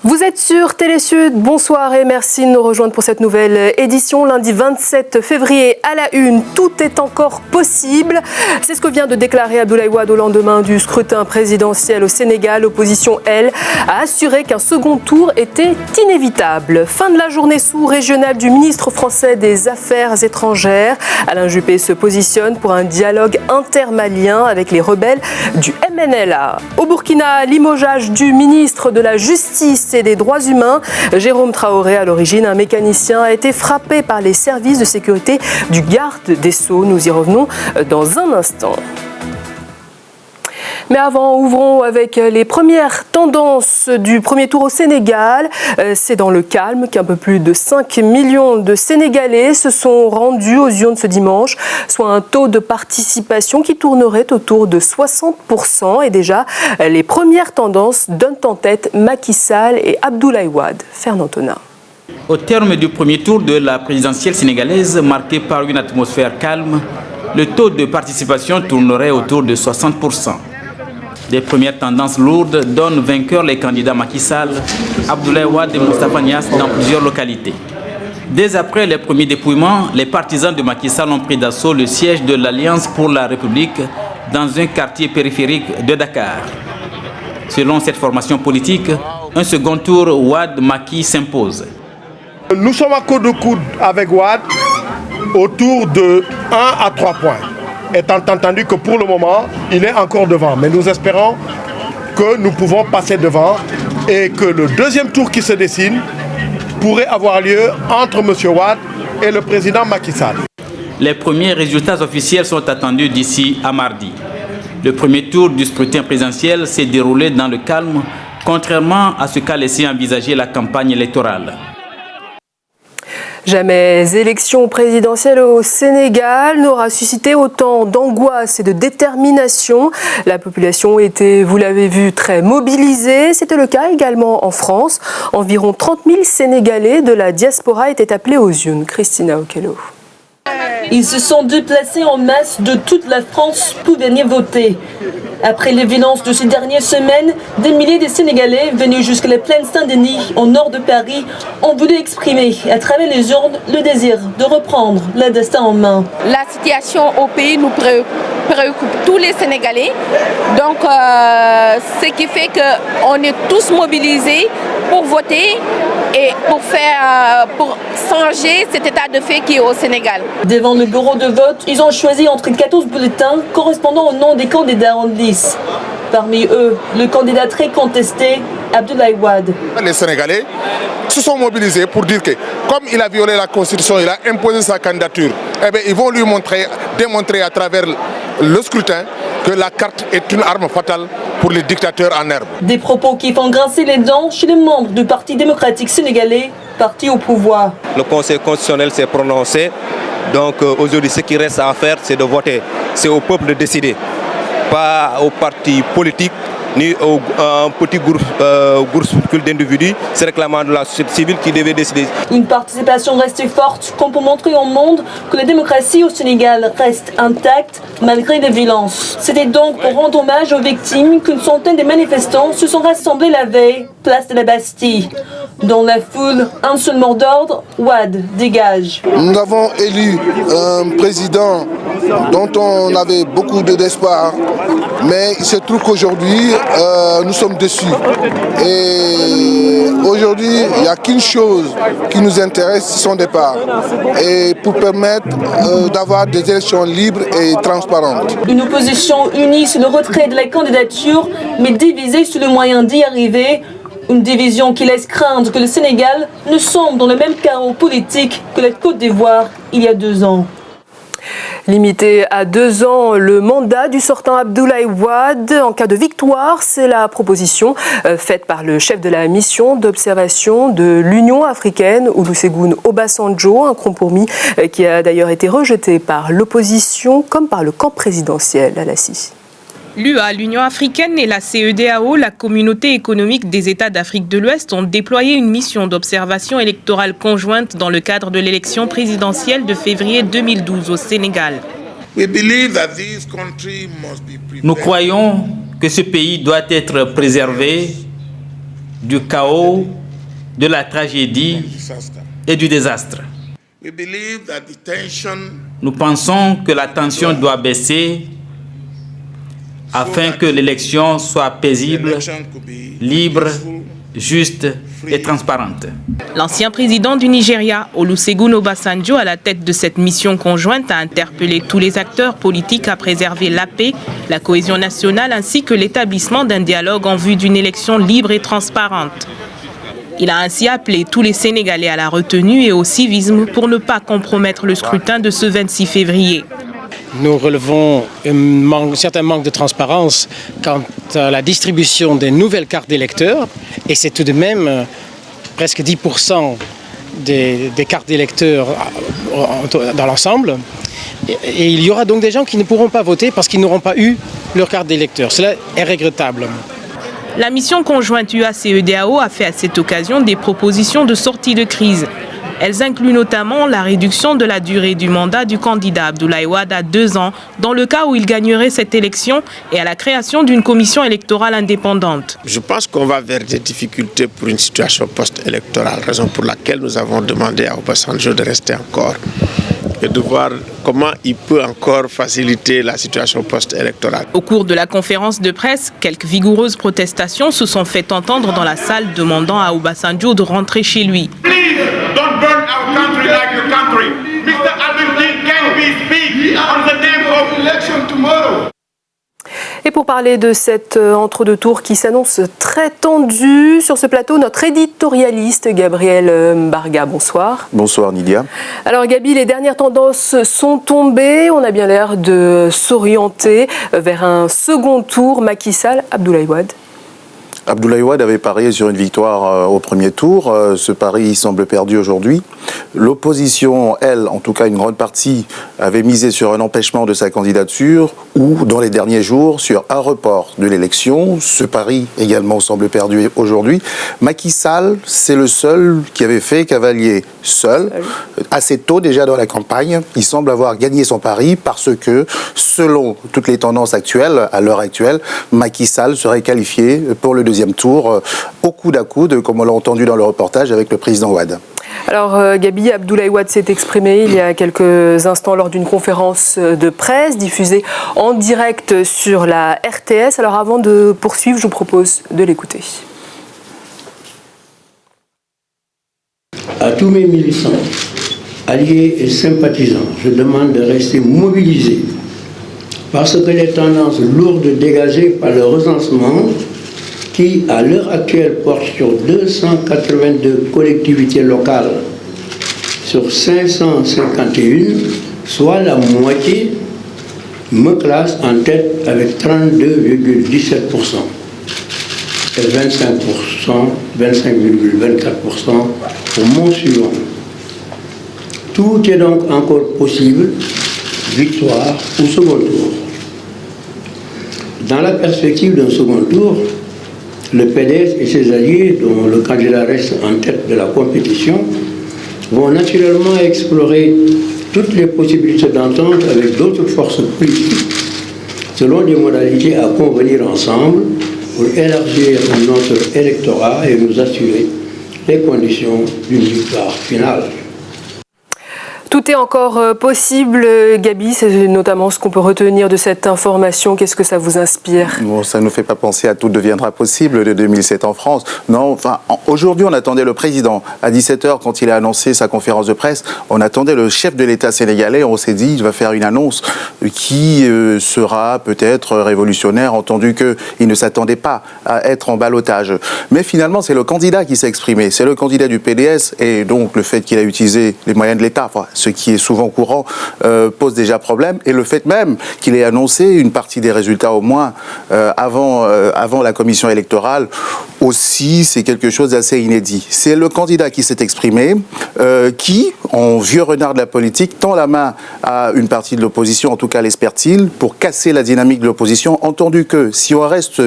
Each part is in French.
Vous êtes sur Télésud, bonsoir et merci de nous rejoindre pour cette nouvelle édition. Lundi 27 février à la une, tout est encore possible. C'est ce que vient de déclarer Abdoulaye Wade au lendemain du scrutin présidentiel au Sénégal. L'opposition, elle, a assuré qu'un second tour était inévitable. Fin de la journée sous-régionale du ministre français des Affaires étrangères. Alain Juppé se positionne pour un dialogue intermalien avec les rebelles du MNLA. Au Burkina, limogeage du ministre de la Justice et des droits humains. Jérôme Traoré, à l'origine un mécanicien, a été frappé par les services de sécurité du garde des Sceaux. Nous y revenons dans un instant. Mais avant, ouvrons avec les premières tendances du premier tour au Sénégal. C'est dans le calme qu'un peu plus de 5 millions de Sénégalais se sont rendus aux urnes ce dimanche, soit un taux de participation qui tournerait autour de 60%. Et déjà, les premières tendances donnent en tête Macky Sall et Abdoulaye Wade. Fernand Tonin. Au terme du premier tour de la présidentielle sénégalaise, marqué par une atmosphère calme, le taux de participation tournerait autour de 60%. Des premières tendances lourdes donnent vainqueurs les candidats Macky Sall, Abdoulaye Wade et Moustapha Niasse dans plusieurs localités. Dès après les premiers dépouillements, les partisans de Macky Sall ont pris d'assaut le siège de l'Alliance pour la République dans un quartier périphérique de Dakar. Selon cette formation politique, un second tour Wade-Macky s'impose. Nous sommes à coude de coude avec Wade autour de 1 à 3 points. Étant entendu que pour le moment, il est encore devant. Mais nous espérons que nous pouvons passer devant et que le deuxième tour qui se dessine pourrait avoir lieu entre M. Wade et le président Macky Sall. Les premiers résultats officiels sont attendus d'ici à mardi. Le premier tour du scrutin présidentiel s'est déroulé dans le calme, contrairement à ce qu'a laissé envisager la campagne électorale. Jamais élection présidentielle au Sénégal n'aura suscité autant d'angoisse et de détermination. La population était, vous l'avez vu, très mobilisée. C'était le cas également en France. Environ 30 000 Sénégalais de la diaspora étaient appelés aux urnes. Christina Okello. Ils se sont déplacés en masse de toute la France pour venir voter. Après les violences de ces dernières semaines, des milliers de Sénégalais venus jusqu'à la plaine Saint-Denis, au nord de Paris, ont voulu exprimer à travers les urnes le désir de reprendre le destin en main. La situation au pays nous préoccupe tous les Sénégalais. Donc, ce qui fait qu'on est tous mobilisés pour voter et pour changer cet état de fait qui est au Sénégal. Devant le bureau de vote, ils ont choisi entre 14 bulletins correspondant au nom des candidats en lice. Parmi eux, le candidat très contesté, Abdoulaye Wade. Les Sénégalais se sont mobilisés pour dire que, comme il a violé la Constitution, il a imposé sa candidature, eh bien, ils vont lui démontrer à travers le scrutin que la carte est une arme fatale pour les dictateurs en herbe. Des propos qui font grincer les dents chez les membres du Parti démocratique sénégalais, parti au pouvoir. Le Conseil constitutionnel s'est prononcé, donc aujourd'hui ce qui reste à faire c'est de voter. C'est au peuple de décider, pas aux partis politiques ni à un petit groupe d'individus, c'est réclamant de la société civile qui devait décider. Une participation restée forte comme pour montrer au monde que la démocratie au Sénégal reste intacte malgré les violences. C'était donc pour rendre hommage aux victimes qu'une centaine de manifestants se sont rassemblés la veille, place de la Bastille. Dans la foule, un seul mot d'ordre, Wade, dégage. Nous avons élu un président dont on avait beaucoup d'espoir, mais il se trouve qu'aujourd'hui, nous sommes déçus. Et aujourd'hui, il n'y a qu'une chose qui nous intéresse, c'est son départ. Et pour permettre d'avoir des élections libres et transparentes. Une opposition unie sur le retrait de la candidature, mais divisée sur le moyen d'y arriver. Une division qui laisse craindre que le Sénégal ne sombre dans le même chaos politique que la Côte d'Ivoire il y a 2 ans. Limité à 2 ans le mandat du sortant Abdoulaye Wade en cas de victoire, c'est la proposition faite par le chef de la mission d'observation de l'Union africaine, Olusegun Obasanjo, un compromis qui a d'ailleurs été rejeté par l'opposition comme par le camp présidentiel. Alassi. L'UA, l'Union africaine et la CEDEAO, la communauté économique des États d'Afrique de l'Ouest, ont déployé une mission d'observation électorale conjointe dans le cadre de l'élection présidentielle de février 2012 au Sénégal. Nous croyons que ce pays doit être préservé du chaos, de la tragédie et du désastre. Nous pensons que la tension doit baisser afin que l'élection soit paisible, libre, juste et transparente. L'ancien président du Nigeria, Olusegun Obasanjo, à la tête de cette mission conjointe, a interpellé tous les acteurs politiques à préserver la paix, la cohésion nationale ainsi que l'établissement d'un dialogue en vue d'une élection libre et transparente. Il a ainsi appelé tous les Sénégalais à la retenue et au civisme pour ne pas compromettre le scrutin de ce 26 février. Nous relevons un certain manque de transparence quant à la distribution des nouvelles cartes d'électeurs et c'est tout de même presque 10% des cartes d'électeurs dans l'ensemble. Et il y aura donc des gens qui ne pourront pas voter parce qu'ils n'auront pas eu leur carte d'électeur. Cela est regrettable. La mission conjointe UA-CEDEAO a fait à cette occasion des propositions de sortie de crise. Elles incluent notamment la réduction de la durée du mandat du candidat Abdoulaye Wade à 2 ans, dans le cas où il gagnerait cette élection, et à la création d'une commission électorale indépendante. Je pense qu'on va vers des difficultés pour une situation post-électorale, raison pour laquelle nous avons demandé à Obasanjo de rester encore et de voir comment il peut encore faciliter la situation post-électorale. Au cours de la conférence de presse, quelques vigoureuses protestations se sont fait entendre dans la salle demandant à Obasanjo de rentrer chez lui. Don't burn our country like your country. Mr. Al-Din, can we speak on the name of election tomorrow? Et pour parler de cet entre-deux-tours qui s'annonce très tendu, sur ce plateau, notre éditorialiste Gabriel Mbarga. Bonsoir. Bonsoir Nidia. Alors Gabi, les dernières tendances sont tombées. On a bien l'air de s'orienter vers un second tour. Macky Sall, Abdoulaye Wade. Abdoulaye Wade avait parié sur une victoire au premier tour. Ce pari semble perdu aujourd'hui. L'opposition, elle, en tout cas une grande partie, avait misé sur un empêchement de sa candidature ou, dans les derniers jours, sur un report de l'élection. Ce pari également semble perdu aujourd'hui. Macky Sall, c'est le seul qui avait fait cavalier seul, assez tôt déjà dans la campagne. Il semble avoir gagné son pari parce que, selon toutes les tendances actuelles, à l'heure actuelle, Macky Sall serait qualifié pour le deuxième tour au coude à coude, comme on l'a entendu dans le reportage avec le président Wade. Alors Gabi, Abdoulaye Wade s'est exprimé il y a quelques instants lors d'une conférence de presse diffusée en direct sur la RTS. Alors avant de poursuivre, je vous propose de l'écouter. À tous mes militants, alliés et sympathisants, je demande de rester mobilisés parce que les tendances lourdes dégagées par le recensement qui, à l'heure actuelle, porte sur 282 collectivités locales sur 551, soit la moitié, me classe en tête avec 32,17% et 25,24% pour mon suivant. Tout est donc encore possible, victoire ou second tour. Dans la perspective d'un second tour, le PDS et ses alliés, dont le candidat reste en tête de la compétition, vont naturellement explorer toutes les possibilités d'entente avec d'autres forces politiques selon des modalités à convenir ensemble pour élargir notre électorat et nous assurer les conditions d'une victoire finale. Tout est encore possible, Gabi, c'est notamment ce qu'on peut retenir de cette information. Qu'est-ce que ça vous inspire ? Bon, ça ne nous fait pas penser à tout deviendra possible de 2007 en France. Non, enfin, aujourd'hui, on attendait le président. À 17h, quand il a annoncé sa conférence de presse, on attendait le chef de l'État sénégalais. On s'est dit, il va faire une annonce qui sera peut-être révolutionnaire, entendu qu'il ne s'attendait pas à être en ballottage. Mais finalement, c'est le candidat qui s'est exprimé. C'est le candidat du PDS et donc le fait qu'il a utilisé les moyens de l'État, enfin, ce qui est souvent courant, pose déjà problème. Et le fait même qu'il ait annoncé une partie des résultats au moins avant la commission électorale, aussi, c'est quelque chose d'assez inédit. C'est le candidat qui s'est exprimé, qui, en vieux renard de la politique, tend la main à une partie de l'opposition, en tout cas l'espère-t-il, pour casser la dynamique de l'opposition, entendu que si on reste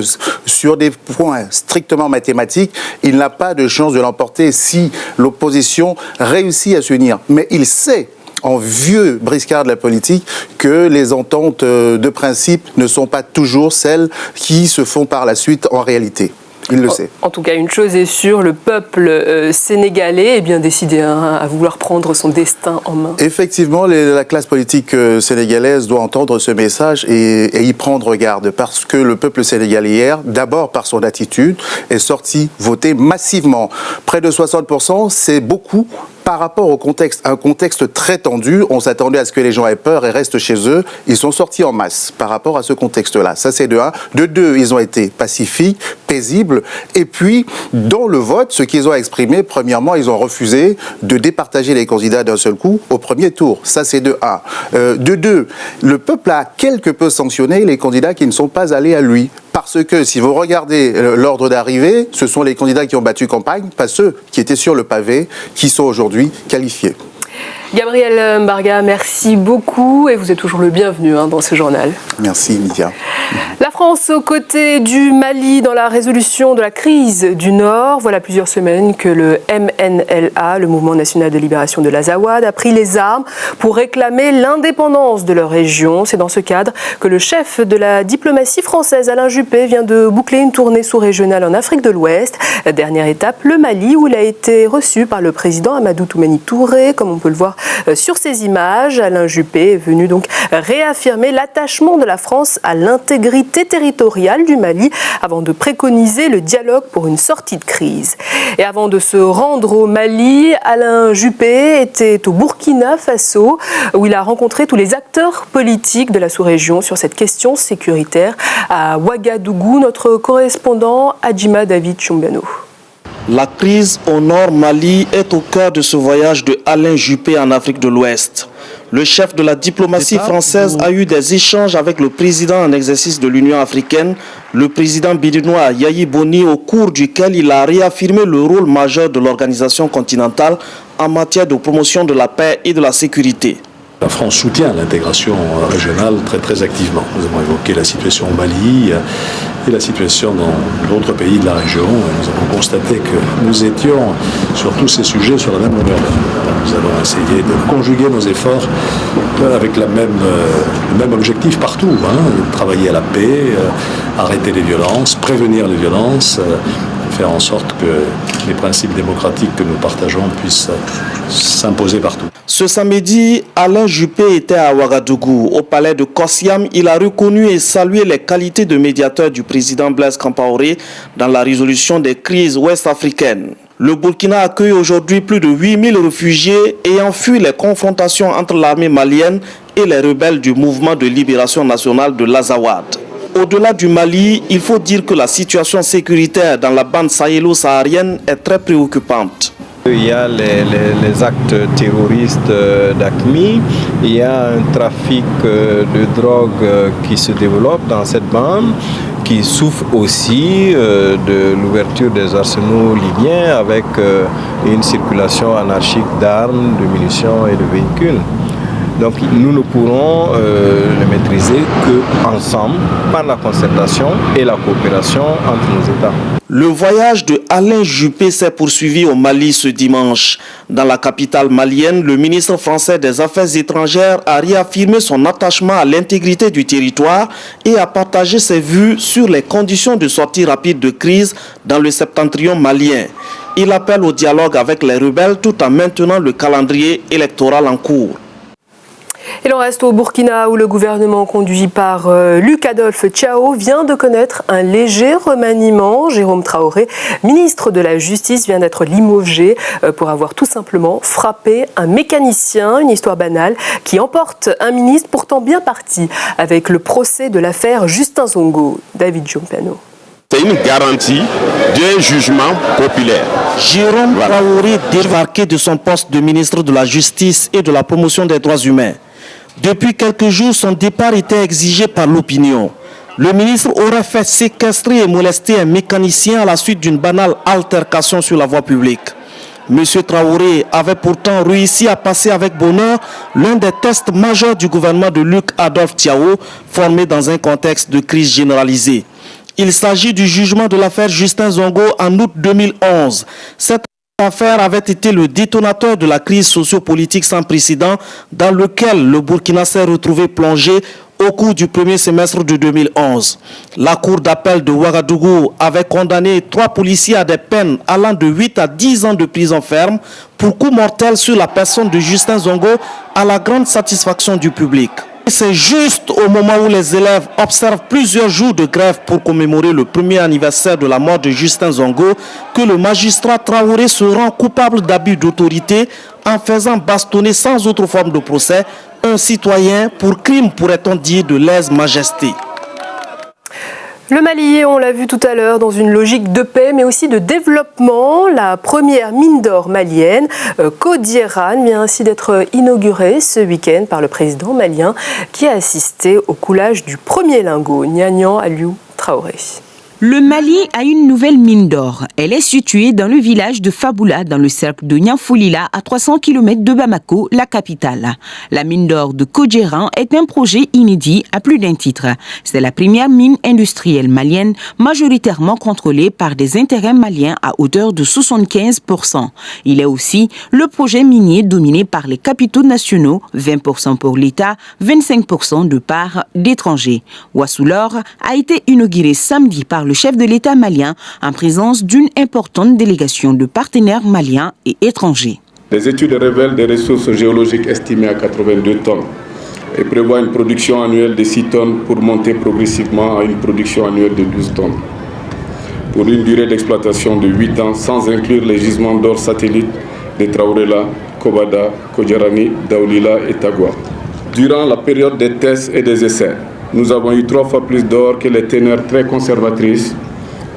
sur des points strictement mathématiques, il n'a pas de chance de l'emporter si l'opposition réussit à s'unir. Mais il sait, en vieux briscard de la politique, que les ententes de principe ne sont pas toujours celles qui se font par la suite en réalité. Il le sait. En tout cas, une chose est sûre, le peuple sénégalais est bien décidé à vouloir prendre son destin en main. Effectivement, la classe politique sénégalaise doit entendre ce message et y prendre garde, parce que le peuple sénégalais hier, d'abord par son attitude, est sorti voter massivement. Près de 60%, c'est beaucoup par rapport au contexte, un contexte très tendu. On s'attendait à ce que les gens aient peur et restent chez eux. Ils sont sortis en masse par rapport à ce contexte-là. Ça, c'est de un. De deux, ils ont été pacifiques, paisibles. Et puis, dans le vote, ce qu'ils ont exprimé, premièrement, ils ont refusé de départager les candidats d'un seul coup au premier tour. Ça, c'est de un. De deux, le peuple a quelque peu sanctionné les candidats qui ne sont pas allés à lui. Parce que si vous regardez l'ordre d'arrivée, ce sont les candidats qui ont battu campagne, pas ceux qui étaient sur le pavé, qui sont aujourd'hui qualifiés. Gabriel Mbarga, merci beaucoup et vous êtes toujours le bienvenu dans ce journal. Merci, Lydia. La France aux côtés du Mali dans la résolution de la crise du Nord. Voilà plusieurs semaines que le MNLA, le Mouvement National de Libération de l'Azawad, a pris les armes pour réclamer l'indépendance de leur région. C'est dans ce cadre que le chef de la diplomatie française, Alain Juppé, vient de boucler une tournée sous-régionale en Afrique de l'Ouest. Dernière étape, le Mali, où il a été reçu par le président Amadou Toumani Touré, comme on peut le voir sur ces images. Alain Juppé est venu donc réaffirmer l'attachement de la France à l'intégrité territoriale du Mali avant de préconiser le dialogue pour une sortie de crise. Et avant de se rendre au Mali, Alain Juppé était au Burkina Faso où il a rencontré tous les acteurs politiques de la sous-région sur cette question sécuritaire. À Ouagadougou, notre correspondant Adjima David Chumbiano. La crise au nord Mali est au cœur de ce voyage de Alain Juppé en Afrique de l'Ouest. Le chef de la diplomatie française a eu des échanges avec le président en exercice de l'Union africaine, le président béninois Yayi Boni, au cours duquel il a réaffirmé le rôle majeur de l'organisation continentale en matière de promotion de la paix et de la sécurité. La France soutient l'intégration régionale très activement. Nous avons évoqué la situation au Mali et la situation dans d'autres pays de la région. Nous avons constaté que nous étions sur tous ces sujets sur la même longueur d'onde. Nous avons essayé de conjuguer nos efforts avec le même objectif partout. Travailler à la paix, arrêter les violences, prévenir les violences, faire en sorte que les principes démocratiques que nous partageons puissent s'imposer partout. Ce samedi, Alain Juppé était à Ouagadougou. Au palais de Kossiam, il a reconnu et salué les qualités de médiateur du président Blaise Compaoré dans la résolution des crises ouest-africaines. Le Burkina accueille aujourd'hui plus de 8000 réfugiés ayant fui les confrontations entre l'armée malienne et les rebelles du mouvement de libération nationale de l'Azawad. Au-delà du Mali, il faut dire que la situation sécuritaire dans la bande sahélo-saharienne est très préoccupante. Il y a les actes terroristes d'AQMI, il y a un trafic de drogue qui se développe dans cette bande, qui souffre aussi de l'ouverture des arsenaux libyens avec une circulation anarchique d'armes, de munitions et de véhicules. Donc nous ne pourrons le maîtriser qu'ensemble, par la concertation et la coopération entre nos États. Le voyage de Alain Juppé s'est poursuivi au Mali ce dimanche. Dans la capitale malienne, le ministre français des Affaires étrangères a réaffirmé son attachement à l'intégrité du territoire et a partagé ses vues sur les conditions de sortie rapide de crise dans le septentrion malien. Il appelle au dialogue avec les rebelles tout en maintenant le calendrier électoral en cours. Et l'on reste au Burkina où le gouvernement conduit par Luc Adolphe Tchao vient de connaître un léger remaniement. Jérôme Traoré, ministre de la Justice, vient d'être limogé pour avoir tout simplement frappé un mécanicien. Une histoire banale qui emporte un ministre pourtant bien parti avec le procès de l'affaire Justin Zongo. David Jompano. C'est une garantie d'un jugement populaire. Jérôme Traoré débarqué de son poste de ministre de la Justice et de la promotion des droits humains. Depuis quelques jours, son départ était exigé par l'opinion. Le ministre aurait fait séquestrer et molester un mécanicien à la suite d'une banale altercation sur la voie publique. M. Traoré avait pourtant réussi à passer avec bonheur l'un des tests majeurs du gouvernement de Luc Adolphe Thiaw, formé dans un contexte de crise généralisée. Il s'agit du jugement de l'affaire Justin Zongo en août 2011. Cette affaire avait été le détonateur de la crise sociopolitique sans précédent dans lequel le Burkina s'est retrouvé plongé au cours du premier semestre de 2011. La cour d'appel de Ouagadougou avait condamné 3 policiers à des peines allant de 8 à 10 ans de prison ferme pour coup mortel sur la personne de Justin Zongo à la grande satisfaction du public. C'est juste au moment où les élèves observent plusieurs jours de grève pour commémorer le premier anniversaire de la mort de Justin Zongo que le magistrat Traoré se rend coupable d'abus d'autorité en faisant bastonner sans autre forme de procès un citoyen pour crime, pourrait-on dire, de lèse-majesté. Le Mali, on l'a vu tout à l'heure, dans une logique de paix mais aussi de développement. La première mine d'or malienne, Kodieran, vient ainsi d'être inaugurée ce week-end par le président malien qui a assisté au coulage du premier lingot. Nianian Aliou Traoré. Le Mali a une nouvelle mine d'or. Elle est située dans le village de Faboula, dans le cercle de Nianfoulila, à 300 km de Bamako, la capitale. La mine d'or de Kodieran est un projet inédit à plus d'un titre. C'est la première mine industrielle malienne, majoritairement contrôlée par des intérêts maliens à hauteur de 75%. Il est aussi le projet minier dominé par les capitaux nationaux, 20% pour l'État, 25% de parts d'étrangers. Wassoulor a été inauguré samedi par le chef de l'État malien en présence d'une importante délégation de partenaires maliens et étrangers. Les études révèlent des ressources géologiques estimées à 82 tonnes et prévoient une production annuelle de 6 tonnes pour monter progressivement à une production annuelle de 12 tonnes. Pour une durée d'exploitation de 8 ans, sans inclure les gisements d'or satellites de Traoré-La, Kobada, Kodierani, Daoulila et Tagwa. Durant la période des tests et des essais, nous avons eu 3 fois plus d'or que les teneurs très conservatrices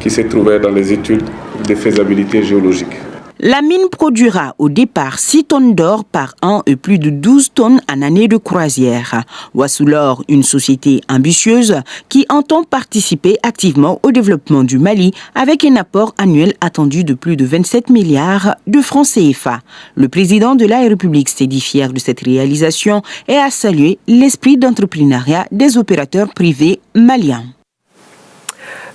qui se trouvaient dans les études de faisabilité géologique. La mine produira au départ 6 tonnes d'or par an et plus de 12 tonnes en année de croisière. Wassoulor, une société ambitieuse qui entend participer activement au développement du Mali avec un apport annuel attendu de plus de 27 milliards de francs CFA. Le président de la République s'est dit fier de cette réalisation et a salué l'esprit d'entrepreneuriat des opérateurs privés maliens.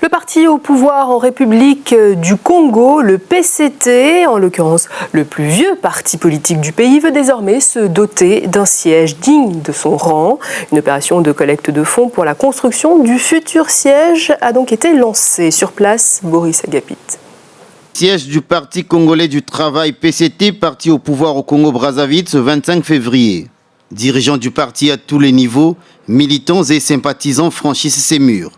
Le parti au pouvoir en République du Congo, le PCT, en l'occurrence le plus vieux parti politique du pays, veut désormais se doter d'un siège digne de son rang. Une opération de collecte de fonds pour la construction du futur siège a donc été lancée. Sur place, Boris Agapit. Siège du Parti congolais du travail PCT, parti au pouvoir au Congo-Brazzaville ce 25 février. Dirigeants du parti à tous les niveaux, militants et sympathisants franchissent ces murs.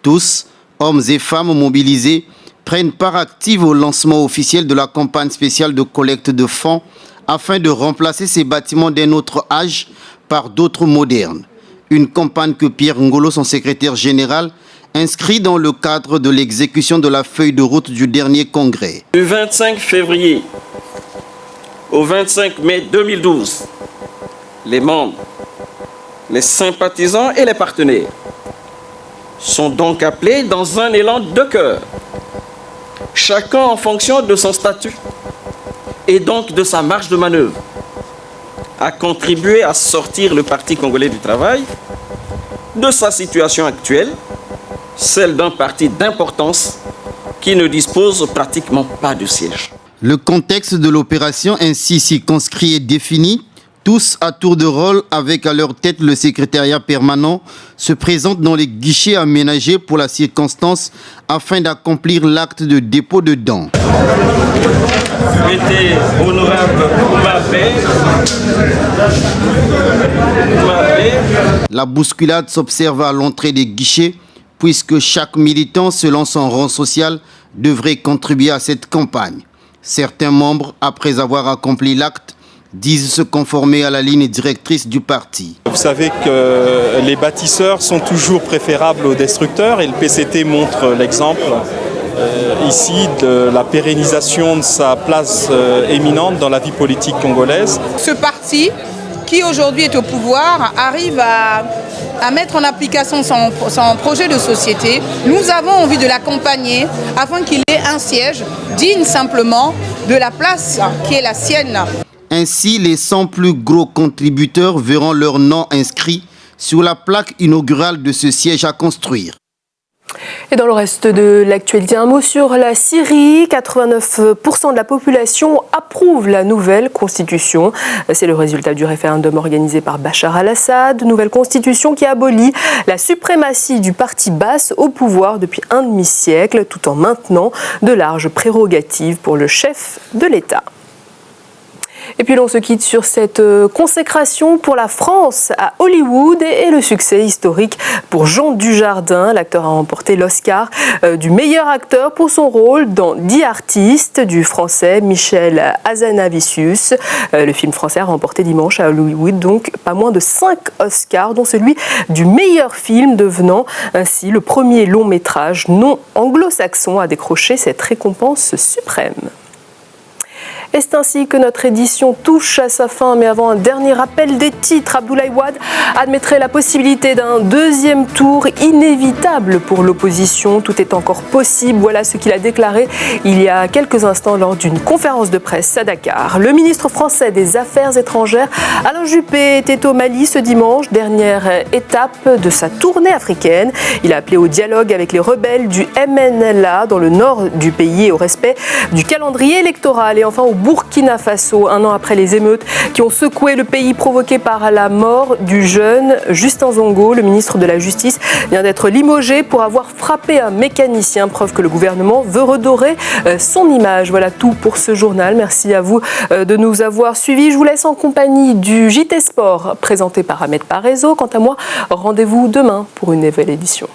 Tous, hommes et femmes mobilisés, prennent part active au lancement officiel de la campagne spéciale de collecte de fonds afin de remplacer ces bâtiments d'un autre âge par d'autres modernes. Une campagne que Pierre Ngolo, son secrétaire général, inscrit dans le cadre de l'exécution de la feuille de route du dernier congrès. Du 25 février au 25 mai 2012, les membres, les sympathisants et les partenaires sont donc appelés dans un élan de cœur, chacun en fonction de son statut et donc de sa marge de manœuvre, à contribuer à sortir le Parti congolais du travail de sa situation actuelle, celle d'un parti d'importance qui ne dispose pratiquement pas de siège. Le contexte de l'opération ainsi circonscrit et défini, tous à tour de rôle avec à leur tête le secrétariat permanent, se présentent dans les guichets aménagés pour la circonstance afin d'accomplir l'acte de dépôt de dons. Mettez honorable Mbappé. La bousculade s'observe à l'entrée des guichets puisque chaque militant, selon son rang social, devrait contribuer à cette campagne. Certains membres, après avoir accompli l'acte, disent se conformer à la ligne directrice du parti. Vous savez que les bâtisseurs sont toujours préférables aux destructeurs et le PCT montre l'exemple ici de la pérennisation de sa place éminente dans la vie politique congolaise. Ce parti qui aujourd'hui est au pouvoir arrive à mettre en application son projet de société. Nous avons envie de l'accompagner afin qu'il ait un siège digne simplement de la place qui est la sienne. Ainsi, les 100 plus gros contributeurs verront leur nom inscrit sur la plaque inaugurale de ce siège à construire. Et dans le reste de l'actualité, un mot sur la Syrie. 89% de la population approuve la nouvelle constitution. C'est le résultat du référendum organisé par Bachar al-Assad. Nouvelle constitution qui abolit la suprématie du parti Baas au pouvoir depuis un demi-siècle, tout en maintenant de larges prérogatives pour le chef de l'État. Et puis l'on se quitte sur cette consécration pour la France à Hollywood et le succès historique pour Jean Dujardin. L'acteur a remporté l'Oscar du meilleur acteur pour son rôle dans 10 artistes du français Michel Hazanavicius. Le film français a remporté dimanche à Hollywood donc pas moins de 5 Oscars, dont celui du meilleur film, devenant ainsi le premier long métrage non anglo-saxon à décrocher cette récompense suprême. Et c'est ainsi que notre édition touche à sa fin. Mais avant un dernier rappel des titres, Abdoulaye Wade admettrait la possibilité d'un deuxième tour inévitable pour l'opposition. Tout est encore possible. Voilà ce qu'il a déclaré il y a quelques instants lors d'une conférence de presse à Dakar. Le ministre français des Affaires étrangères, Alain Juppé, était au Mali ce dimanche, dernière étape de sa tournée africaine. Il a appelé au dialogue avec les rebelles du MNLA dans le nord du pays et au respect du calendrier électoral. Et enfin au Burkina Faso, un an après les émeutes qui ont secoué le pays provoquées par la mort du jeune Justin Zongo, le ministre de la Justice vient d'être limogé pour avoir frappé un mécanicien, preuve que le gouvernement veut redorer son image. Voilà tout pour ce journal. Merci à vous de nous avoir suivis. Je vous laisse en compagnie du JT Sport présenté par Ahmed Parezo. Quant à moi, rendez-vous demain pour une nouvelle édition.